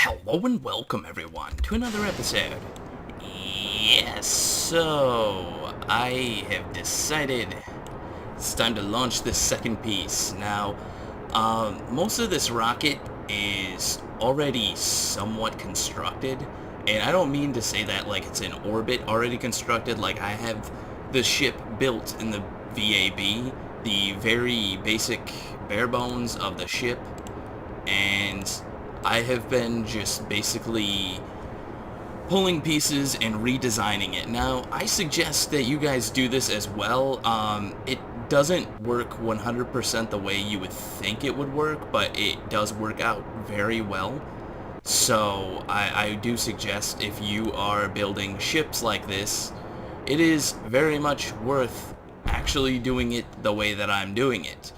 Hello and welcome everyone to another episode. Yes, so I have decided it's time to launch this second piece. Now, most of this rocket is already somewhat constructed, and I don't mean to say that like it's in orbit already constructed, like I have the ship built in the VAB, the very basic bare bones of the ship, and I have been just basically pulling pieces and redesigning it. Now, I suggest that you guys do this as well. It doesn't work 100% the way you would think it would work, but it does work out very well. So, I do suggest if you are building ships like this, it is very much worth actually doing it the way that I'm doing it.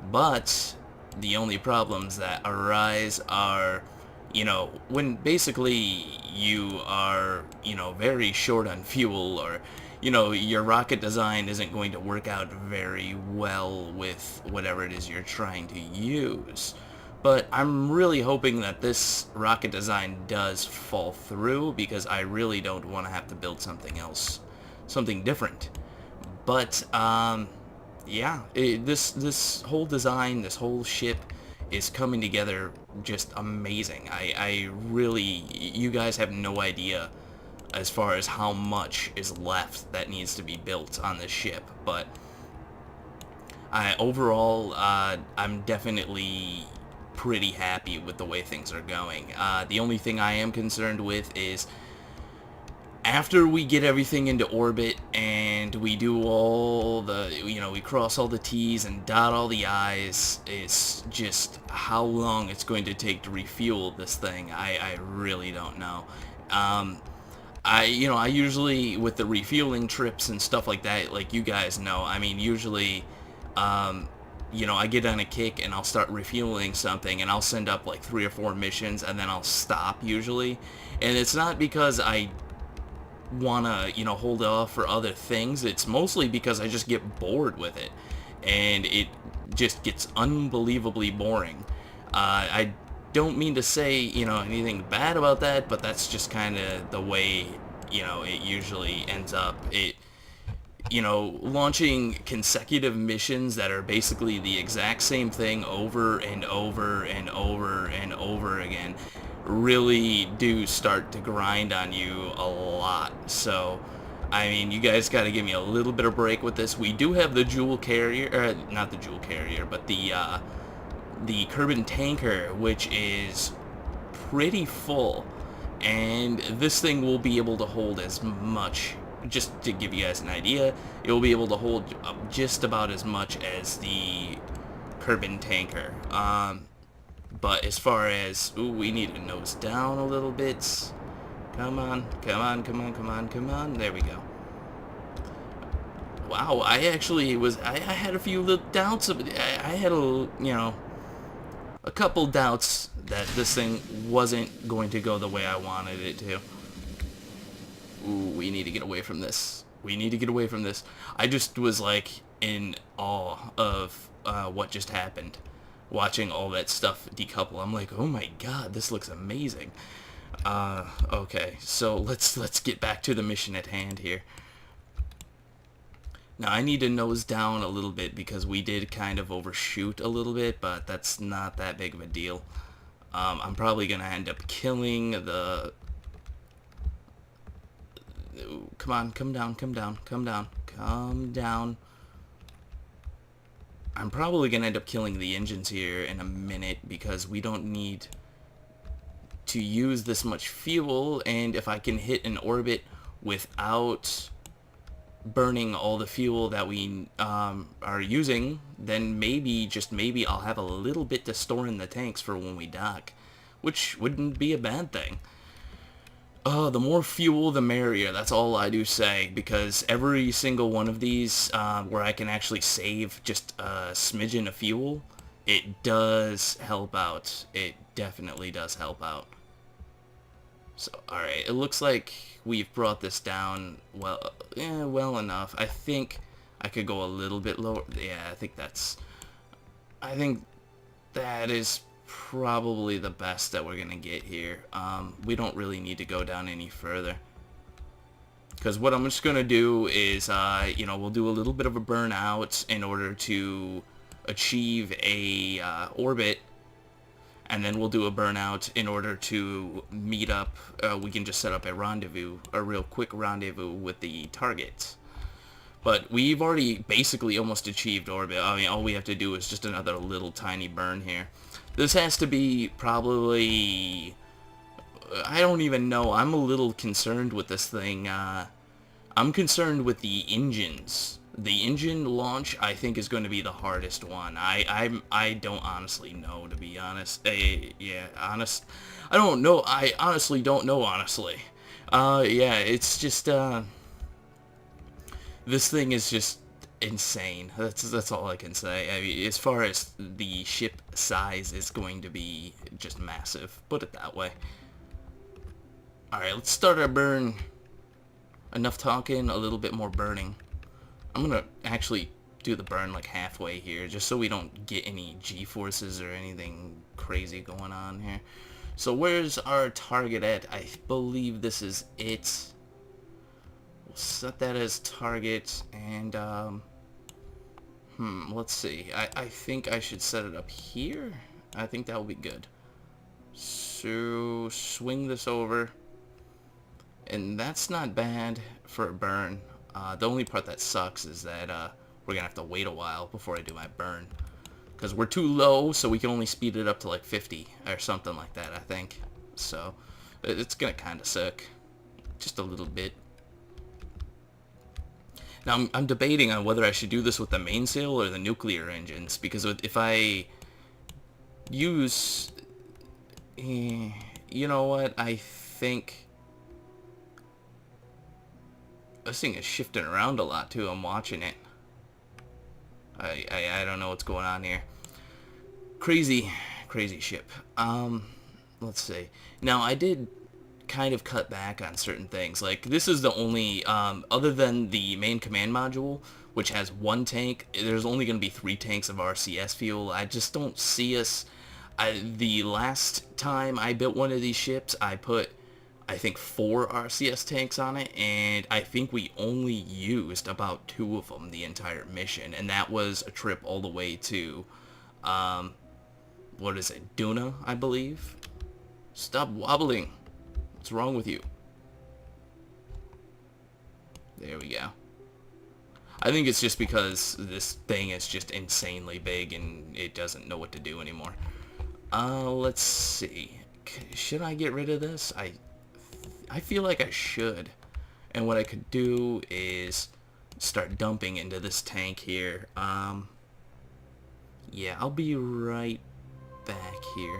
But the only problems that arise are, when basically you are, very short on fuel, or, your rocket design isn't going to work out very well with whatever it is you're trying to use. But I'm really hoping that this rocket design does fall through, because I really don't want to have to build something else, something different. But, yeah, this whole design, this whole ship is coming together just amazing. I really, you guys have no idea as far as how much is left that needs to be built on this ship, but overall, I'm definitely pretty happy with the way things are going. The only thing I am concerned with is after we get everything into orbit and we do all the, we cross all the T's and dot all the I's, it's just how long it's going to take to refuel this thing. I really don't know. I usually, with the refueling trips and stuff like that, like you guys know, I mean, usually, I get on a kick and I'll start refueling something and I'll send up like 3 or 4 missions and then I'll stop usually. And it's not because I wanna hold off for other things. It's mostly because I just get bored with it and it just gets unbelievably boring. I don't mean to say anything bad about that, but that's just kind of the way it usually ends up. Launching consecutive missions that are basically the exact same thing over and over and over and over again really do start to grind on you a lot. So, I mean, you guys got to give me a little bit of break with this. We do have the Jool carrier, not the Jool carrier, but the Kerbal tanker, which is pretty full, and this thing will be able to hold as much. Just to give you guys an idea, it will be able to hold just about as much as the Kerbal tanker. But as far as, we need to nose down a little bit. Come on, come on, come on, come on, come on. There we go. Wow, I actually I had a few little doubts. I had a couple doubts that this thing wasn't going to go the way I wanted it to. Ooh, we need to get away from this. We need to get away from this. I just was like in awe of what just happened. Watching all that stuff decouple, I'm like, oh my god, this looks amazing. Okay, so let's get back to the mission at hand here. Now I need to nose down a little bit because we did kind of overshoot a little bit, but that's not that big of a deal. I'm probably gonna end up killing the... Come on, come down, come down, come down, come down. I'm probably going to end up killing the engines here in a minute because we don't need to use this much fuel, and if I can hit an orbit without burning all the fuel that we are using, then maybe, just maybe, I'll have a little bit to store in the tanks for when we dock, which wouldn't be a bad thing. The more fuel, the merrier. That's all I do say, because every single one of these, where I can actually save just a smidgen of fuel, it does help out. It definitely does help out. So, alright, it looks like we've brought this down well enough. I think I could go a little bit lower. Yeah, I think that is probably the best that we're gonna get here. We don't really need to go down any further. Because what I'm just going to do is, you know, we'll do a little bit of a burnout in order to achieve a orbit. And then we'll do a burnout in order to meet up. We can just set up a rendezvous, a real quick rendezvous with the target. But we've already basically almost achieved orbit. I mean, all we have to do is just another little tiny burn here. This has to be probably... I don't even know. I'm a little concerned with this thing. I'm concerned with the engines. The engine launch, I think, is going to be the hardest one. I don't honestly know, to be honest. Yeah, honest. I don't know. I honestly don't know, honestly. Yeah, it's just, this thing is just insane. That's all I can say. I mean, as far as the ship size is going to be just massive. Put it that way. Alright, let's start our burn. Enough talking, a little bit more burning. I'm gonna actually do the burn like halfway here, just so we don't get any G-forces or anything crazy going on here. So where's our target at? I believe this is it. We'll set that as target, and let's see. I think I should set it up here. I think that will be good. So swing this over. And that's not bad for a burn. The only part that sucks is that we're going to have to wait a while before I do my burn. Because we're too low, so we can only speed it up to like 50 or something like that, I think. So, it's going to kind of suck. Just a little bit. Now, I'm debating on whether I should do this with the mainsail or the nuclear engines. Because if I use... you know what? I think... This thing is shifting around a lot too. I'm watching it. I don't know what's going on here. Crazy ship. Let's see. Now I did kind of cut back on certain things. Like this is the only other than the main command module, which has one tank. There's only going to be 3 tanks of RCS fuel. I just don't see us. The last time I built one of these ships, I put, I think, 4 RCS tanks on it, and I think we only used about 2 of them the entire mission, and that was a trip all the way to, what is it, Duna, I believe? Stop wobbling. What's wrong with you? There we go. I think it's just because this thing is just insanely big, and it doesn't know what to do anymore. Let's see. Should I get rid of this? I feel like I should. And what I could do is start dumping into this tank here. Yeah, I'll be right back here.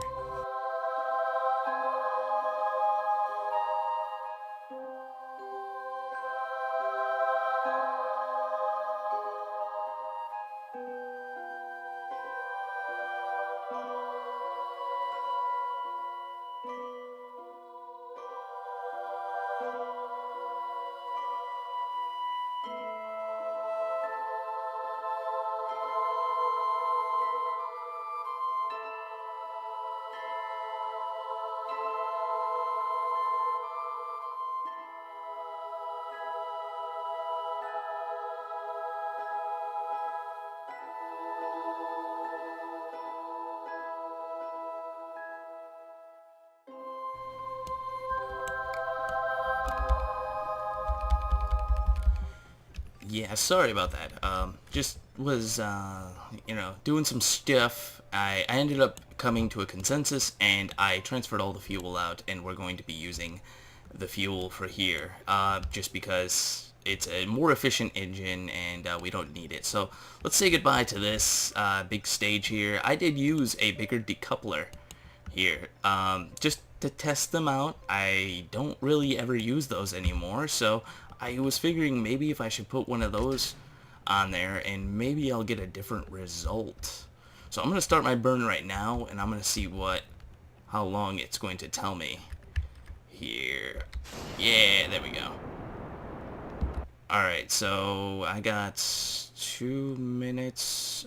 Yeah, sorry about that. Just was, you know, doing some stuff. I ended up coming to a consensus, and I transferred all the fuel out, and we're going to be using the fuel for here, just because it's a more efficient engine, and we don't need it. So let's say goodbye to this big stage here. I did use a bigger decoupler here, just to test them out. I don't really ever use those anymore, so I was figuring maybe if I should put one of those on there, and maybe I'll get a different result. So I'm going to start my burn right now, and I'm going to see how long it's going to tell me here. Yeah, there we go. Alright, so I got 2 minutes,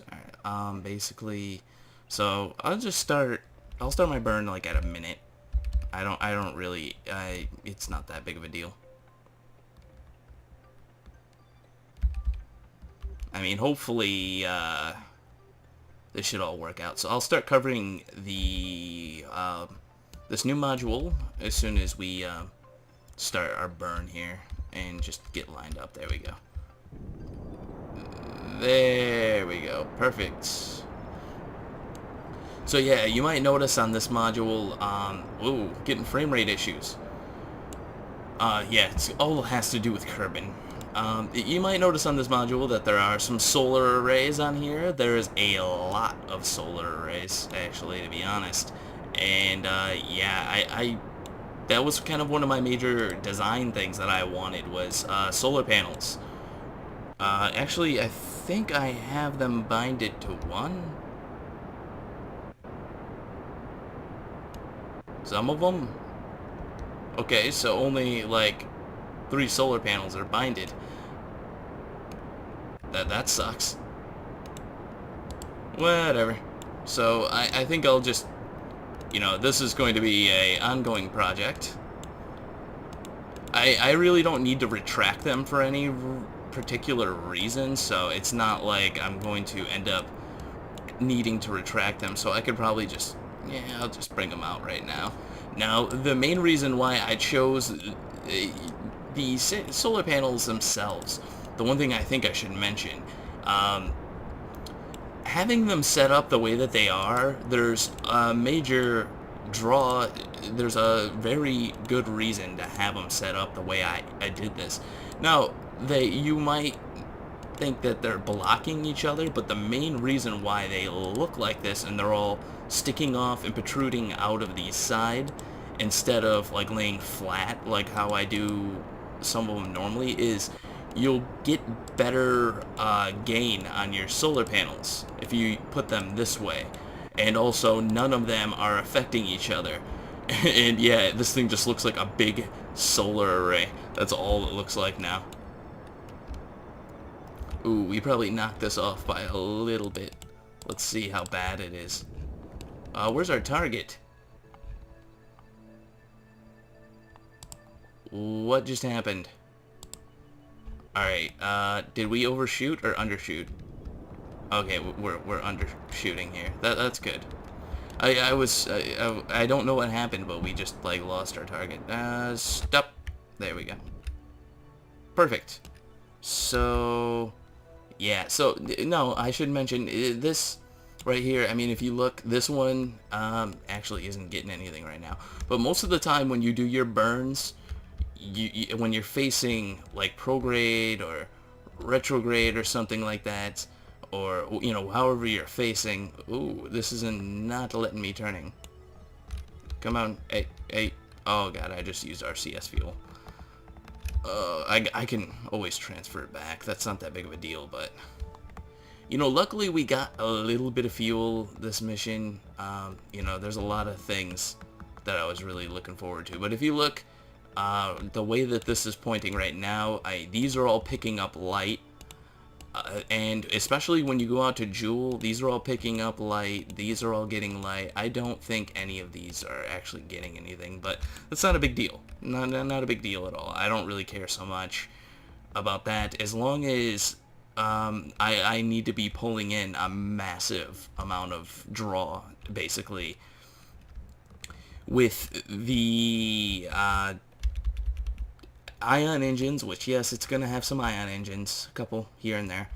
basically. So I'll just start I'll start my burn like at a minute. I don't really, it's not that big of a deal. I mean, hopefully, this should all work out. So I'll start covering the, this new module as soon as we, start our burn here. And just get lined up. There we go. There we go. Perfect. So yeah, you might notice on this module, ooh, getting frame rate issues. Yeah, it all has to do with Kerbin. You might notice on this module that there are some solar arrays on here. There is a lot of solar arrays, actually, to be honest. And, yeah, that was kind of one of my major design things that I wanted was, solar panels. Actually, I think I have them binded to one. Some of them? Okay, so only, like, 3 solar panels are binded. That sucks. Whatever. So, I think I'll just, you know, this is going to be a ongoing project. I really don't need to retract them for any particular reason, so it's not like I'm going to end up needing to retract them, so I could probably just, yeah, I'll just bring them out right now. Now, the main reason why I chose the solar panels themselves, the one thing I think I should mention, having them set up the way that they are, there's a major draw, there's a very good reason to have them set up the way I did this. Now, you might think that they're blocking each other, but the main reason why they look like this and they're all sticking off and protruding out of the side instead of like laying flat like how I do some of them normally is you'll get better gain on your solar panels if you put them this way, and also none of them are affecting each other. And yeah, this thing just looks like a big solar array. That's all it looks like now. Ooh, we probably knocked this off by a little bit. Let's see how bad it is. Where's our target? What just happened? Alright, did we overshoot or undershoot? Okay, we're undershooting here. That's good. I don't know what happened, but we just, like, lost our target. Stop. There we go. Perfect. So, yeah, so, no, I should mention, this right here, I mean, if you look, this one, actually isn't getting anything right now. But most of the time when you do your burns, when you're facing, like, prograde or retrograde or something like that, or, you know, however you're facing, ooh, this is not letting me turning. Come on, hey, oh god, I just used RCS fuel. I can always transfer it back, that's not that big of a deal, but, you know, luckily we got a little bit of fuel this mission. You know, there's a lot of things that I was really looking forward to, but if you look, the way that this is pointing right now, these are all picking up light, and especially when you go out to Jool, these are all picking up light, these are all getting light. I don't think any of these are actually getting anything, but that's not a big deal. Not a big deal at all. I don't really care so much about that, as long as I need to be pulling in a massive amount of draw, basically, with the ion engines, which, yes, it's going to have some ion engines, a couple here and there.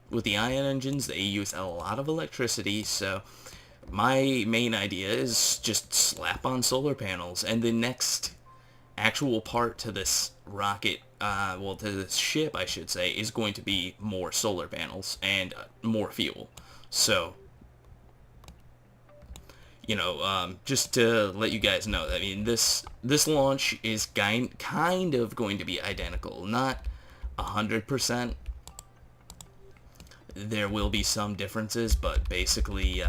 With the ion engines, they use a lot of electricity, so my main idea is just slap on solar panels, and the next actual part to this rocket, well, to this ship, I should say, is going to be more solar panels and more fuel. So, you know, just to let you guys know, I mean, this launch is kind of going to be identical, not 100%. There will be some differences, but basically,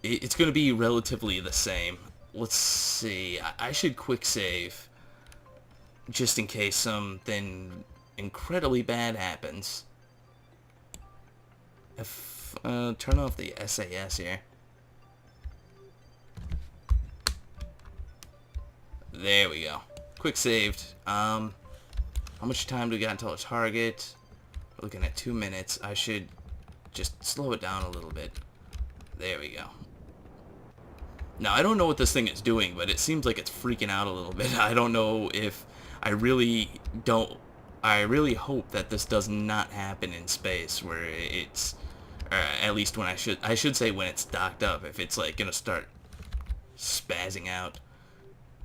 it's going to be relatively the same. Let's see, I should quick save, just in case something incredibly bad happens. Turn off the SAS here. There we go. Quick saved. How much time do we got until a target? We're looking at 2 minutes. I should just slow it down a little bit. There we go. Now, I don't know what this thing is doing, but it seems like it's freaking out a little bit. I don't know if... I really hope that this does not happen in space, where it's... at least when I should say when it's docked up, if it's like gonna start spazzing out.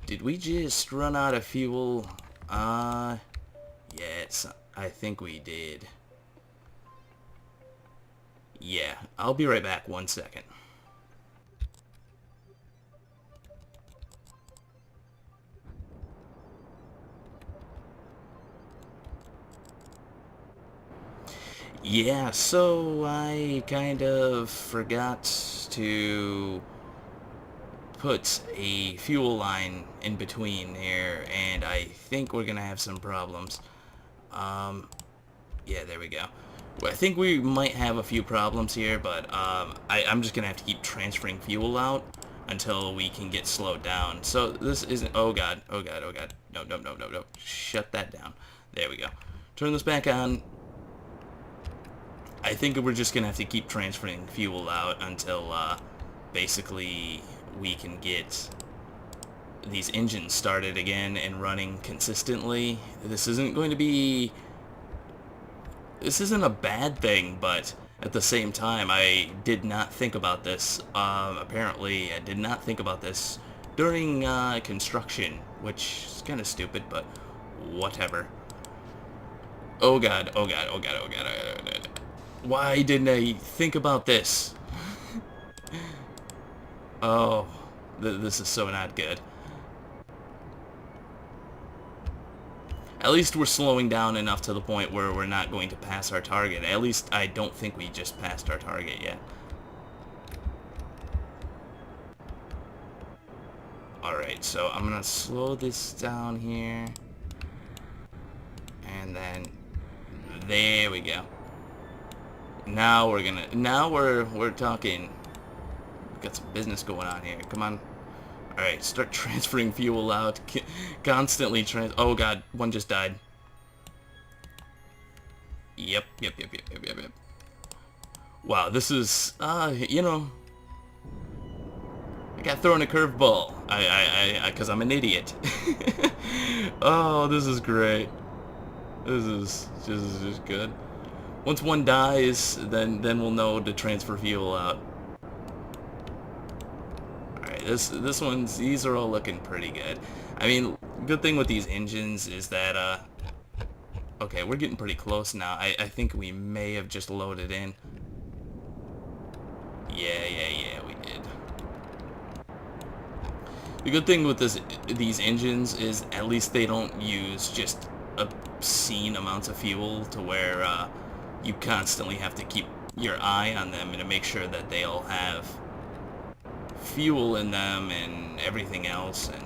Did we just run out of fuel? Yes, I think we did. Yeah, I'll be right back 1 second. Yeah, so I kind of forgot to put a fuel line in between here, and I think we're gonna have some problems. Yeah, there we go. Well, I think we might have a few problems here, but I'm just gonna have to keep transferring fuel out until we can get slowed down. So this isn't... Oh god, oh god, oh god. No, no, no, no, no. Shut that down. There we go. Turn this back on. I think we're just gonna have to keep transferring fuel out until basically we can get these engines started again and running consistently. This isn't going to be... This isn't a bad thing, but at the same time, I did not think about this. Apparently, I did not think about this during construction, which is kind of stupid, but whatever. Oh god, oh god, oh god, oh god, oh god. Why didn't I think about this? Oh, this is so not good. At least we're slowing down enough to the point where we're not going to pass our target. At least I don't think we just passed our target yet. Alright, so I'm gonna slow this down here. And then there we go. Now we're talking. We've got some business going on here. Come on. Alright, start transferring fuel out. Constantly oh god, one just died. Yep. Wow, this is, you know, I got thrown a curveball. Cause I'm an idiot. Oh, this is great. This is just good. Once one dies, then we'll know to transfer fuel out. Alright, this one's... These are all looking pretty good. I mean, good thing with these engines is that, okay, we're getting pretty close now. I think we may have just loaded in. Yeah, we did. The good thing with these engines is at least they don't use just obscene amounts of fuel to where, you constantly have to keep your eye on them and to make sure that they all have fuel in them and everything else, and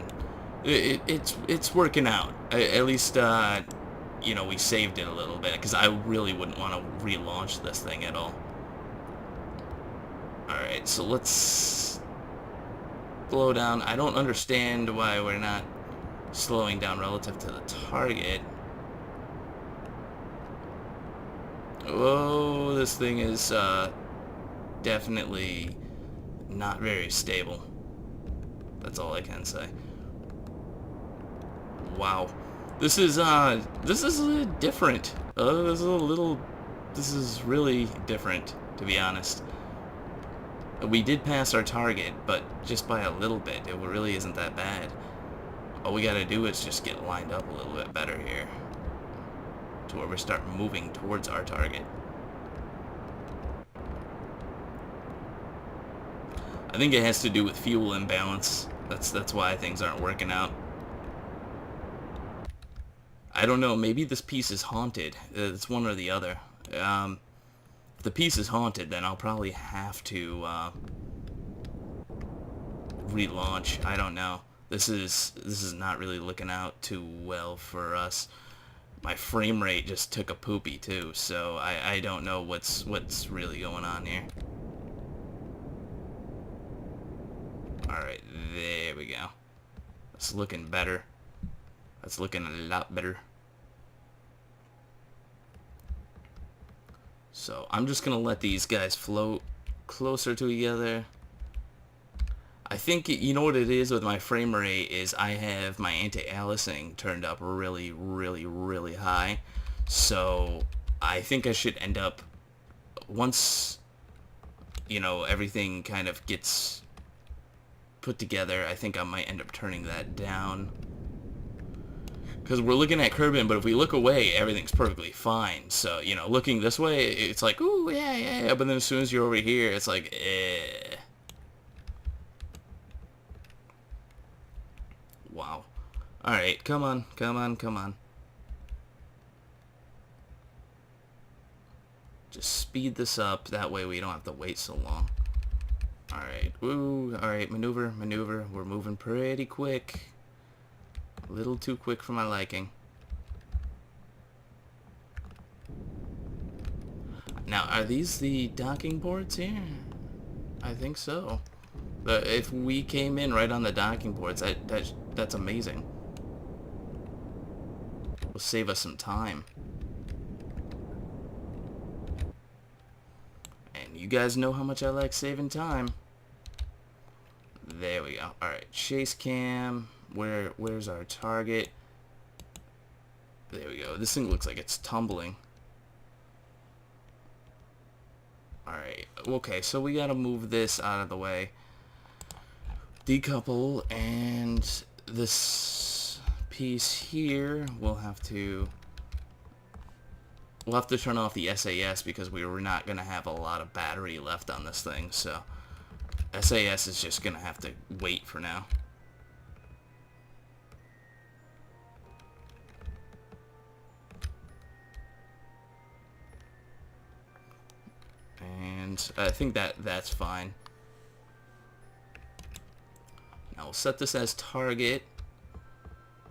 it's working out. At least you know, we saved it a little bit, because I really wouldn't want to relaunch this thing at all. Alright, so let's slow down. I don't understand why we're not slowing down relative to the target. Oh, this thing is definitely not very stable. That's all I can say. Wow, this is different. This is really different, to be honest. We did pass our target, but just by a little bit. It really isn't that bad. All we gotta do is just get lined up a little bit better here, to where we start moving towards our target. I think it has to do with fuel imbalance. That's why things aren't working out. I don't know, maybe this piece is haunted. It's one or the other. If the piece is haunted, then I'll probably have to relaunch. I don't know. This is not really looking out too well for us. My frame rate just took a poopy too, so I don't know what's really going on here. Alright, there we go. It's looking better. That's looking a lot better. So I'm just gonna let these guys float closer to each other. I think, you know what it is with my frame rate is I have my anti-aliasing turned up really, really, really high. So I think I should end up, once, you know, everything kind of gets put together, I think I might end up turning that down. Because we're looking at Kerbin, but if we look away, everything's perfectly fine. So, you know, looking this way, it's like, ooh, yeah, yeah, yeah. But then as soon as you're over here, it's like, eh. Wow. Alright, come on, come on, come on. Just speed this up, that way we don't have to wait so long. Alright, woo, alright, maneuver, maneuver. We're moving pretty quick. A little too quick for my liking. Now, are these the docking ports here? I think so. But if we came in right on the docking ports, that's amazing. Will save us some time. And you guys know how much I like saving time. There we go. Alright, chase cam. Where's our target? There we go. This thing looks like it's tumbling. Alright, okay, so we gotta move this out of the way. Decouple, and this piece here, we'll have to turn off the SAS because we were not gonna have a lot of battery left on this thing, so SAS is just gonna have to wait for now. And I think that's fine. Now we'll set this as target,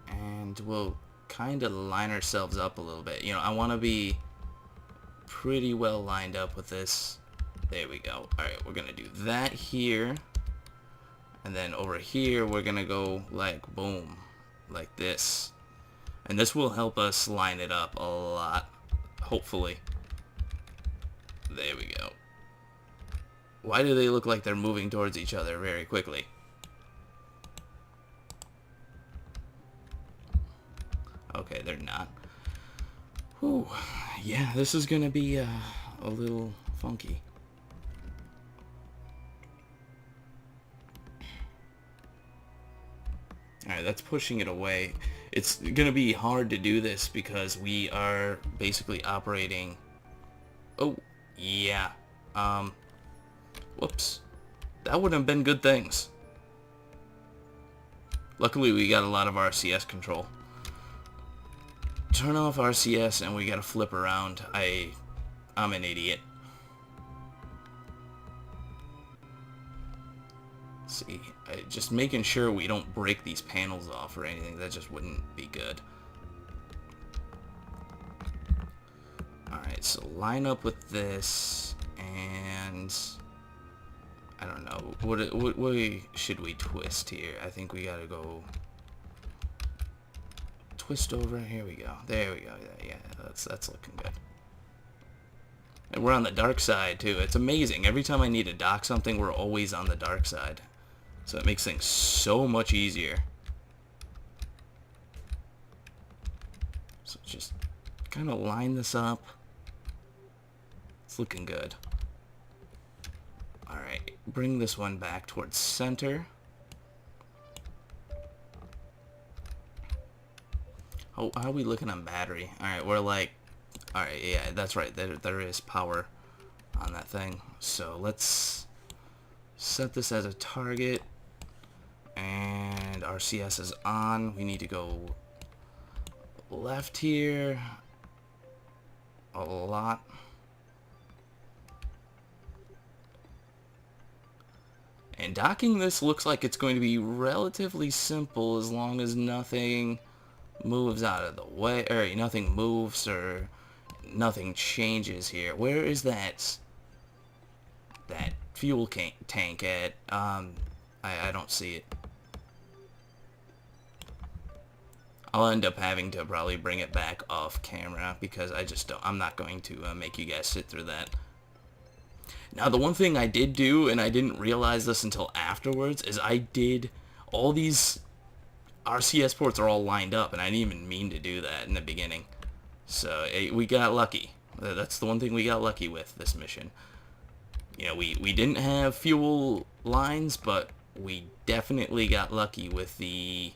and we'll kind of line ourselves up a little bit. You know, I want to be pretty well lined up with this. There we go. Alright, we're going to do that here. And then over here, we're going to go like boom, like this. And this will help us line it up a lot, hopefully. There we go. Why do they look like they're moving towards each other very quickly? Okay, they're not. Whew. Yeah, this is gonna be a little funky. Alright, that's pushing it away. It's gonna be hard to do this because we are basically operating... Oh, yeah. Whoops. That would have been good things. Luckily, we got a lot of RCS control. Turn off RCS and we gotta flip around. I'm an idiot. See, just making sure we don't break these panels off or anything. That just wouldn't be good. Alright, so line up with this, and I don't know, what should we twist here? I think we gotta go twist over. Here we go. There we go. Yeah, that's looking good. And we're on the dark side too. It's amazing. Every time I need to dock something, we're always on the dark side. So it makes things so much easier. So just kind of line this up. It's looking good. Alright, bring this one back towards center. Oh, how are we looking on battery? Alright, we're like... Alright, yeah, that's right. There is power on that thing. So let's set this as a target. And RCS is on. We need to go left here a lot. And docking this looks like it's going to be relatively simple as long as nothing moves out of the way, or nothing moves or nothing changes here. Where is that fuel tank at? I don't see it. I'll end up having to probably bring it back off camera because I'm not going to make you guys sit through that. Now, the one thing I did do, and I didn't realize this until afterwards, is all these RCS ports are all lined up, and I didn't even mean to do that in the beginning. So, we got lucky. That's the one thing we got lucky with this mission. You know, we didn't have fuel lines, but we definitely got lucky with the...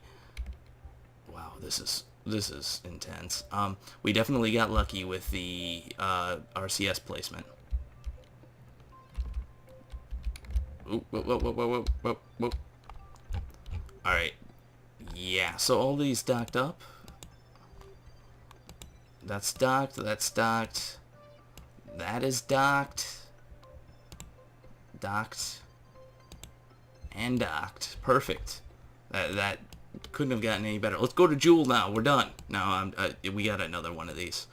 Wow, this is intense. We definitely got lucky with the RCS placement. Ooh, whoa, whoa, whoa, whoa, whoa, whoa. Alright. Yeah, so all these docked up. That's docked, that's docked. That is docked. Docked. And docked. Perfect. That couldn't have gotten any better. Let's go to Jool now. We're done. Now, we got another one of these.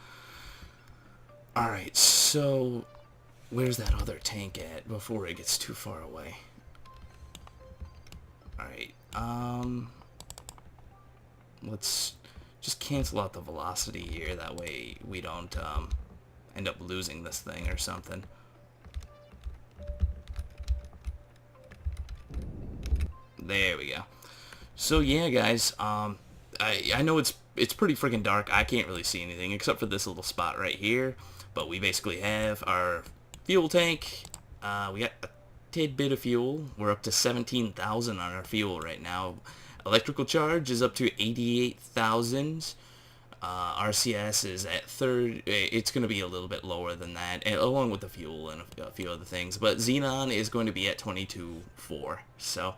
Alright, so... Where's that other tank at before it gets too far away? Alright, let's just cancel out the velocity here. That way we don't end up losing this thing or something. There we go. So yeah, guys, I know it's pretty freaking dark. I can't really see anything except for this little spot right here. But we basically have our fuel tank. We got a tidbit of fuel. We're up to 17,000 on our fuel right now. Electrical charge is up to 88,000. RCS is at third. It's going to be a little bit lower than that, along with the fuel and a few other things. But Xenon is going to be at 22.4. So,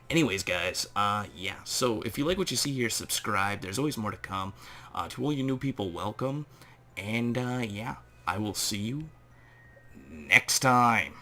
anyways, guys, yeah. So if you like what you see here, subscribe. There's always more to come. To all you new people, welcome. And yeah, I will see you next time.